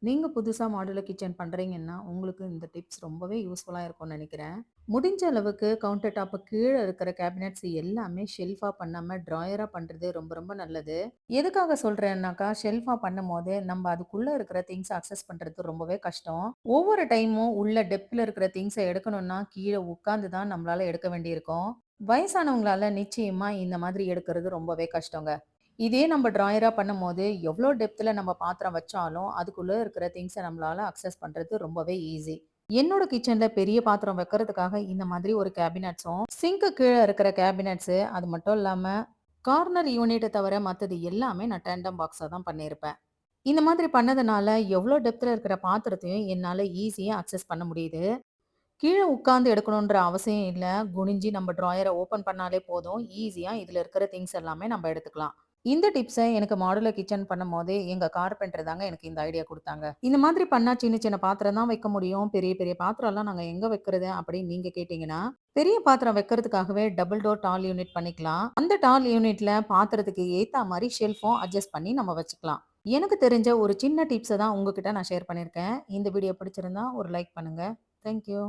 நீங்க புதுசா modular kitchen பண்றீங்கன்னா, உங்களுக்கு இந்த டிப்ஸ் ரொம்பவே யூஸ்ஃபுல்லா இருக்கும்னு நெனைக்கிறேன். முடிஞ்ச அளவுக்கு கவுண்டர் டாப் கீழ இருக்கிற கேபினெட்ஸ் எல்லாமே ஷெல்ஃபா பண்ணாம ட்ராயரா பண்றது ரொம்ப ரொம்ப நல்லது. எதுக்காக சொல்றேன்னாக்கா, ஷெல்ஃபா பண்ணும்போது நம்ம அதுக்குள்ள இருக்கிற திங்ஸ அக்சஸ் பண்றது ரொம்பவே கஷ்டம். ஒவ்வொரு டைமும் உள்ள டெப்த்ல இருக்கிற திங்ஸ எடுக்கணும்னா, கீழ உட்கார்ந்து தான் நம்மளால எடுக்க வேண்டியிருக்கும். வயசானவங்களால நிச்சயமா இந்த மாதிரி எடுக்கிறது ரொம்பவே கஷ்டங்க. இதே நம்ம ட்ராயரா பண்ணும்போது, எவ்ளோ டெப்த்ல நம்ம பாத்திரம் வச்சாலும், அதுக்குள்ள இருக்கிற திங்ஸ நம்மளால அக்சஸ் பண்றது ரொம்பவே ஈஸி. என்னோட கிச்சன்ல பெரிய பாத்திரம் வைக்கிறதுக்காக இந்த மாதிரி ஒரு கேபினட்ஸும், சிங்க்கு கீழ இருக்கிற கேபினட்ஸு, அது மட்டும் இல்லாம கார்னர் யூனிட்ட தவிர மத்தது எல்லாமே நான் டேண்டம் பாக்ஸா தான் பண்ணியிருப்பேன். இந்த மாதிரி பண்ணதுனால, எவ்ளோ டெப்த்ல இருக்கிற பாத்திரத்தையும் என்னால ஈஸியா அக்சஸ் பண்ண முடியுது. கீழ உட்கார்ந்து எடுக்கணுன்ற அவசியம் இல்ல. குனிஞ்சு நம்ம ட்ராயர ஓப்பன் பண்ணாலே போதும். ஈஸியா இதுல இருக்கிற திங்ஸ் எல்லாமே நம்ம எடுத்துக்கலாம். இந்த டிப்ஸ எனக்கு மாடுலர் கிச்சன் பண்ணும்போதே எங்க கார்பெண்டர் தாங்க எனக்கு இந்த ஐடியா குடுத்தாங்க. இந்த மாதிரி பண்ணா சின்ன சின்ன பாத்திரம் தான் வைக்க முடியும். பெரிய பெரிய பாத்திரம்லாம் நாங்க எங்க வைக்கிறது அப்படின்னு நீங்க கேட்டீங்கன்னா, பெரிய பாத்திரம் வைக்கிறதுக்காகவே டபுள் டோர் டால் யூனிட் பண்ணிக்கலாம். அந்த டால் யூனிட்ல பாத்திரத்துக்கு ஏத்தா மாரி ஷெல்ஃபும் அட்ஜஸ்ட் பண்ணி நம்ம வச்சுக்கலாம். எனக்கு தெரிஞ்ச ஒரு சின்ன டிப்ஸ தான் உங்ககிட்ட நான் ஷேர் பண்ணியிருக்கேன். இந்த வீடியோ பிடிச்சிருந்தா ஒரு லைக் பண்ணுங்க. Thank you.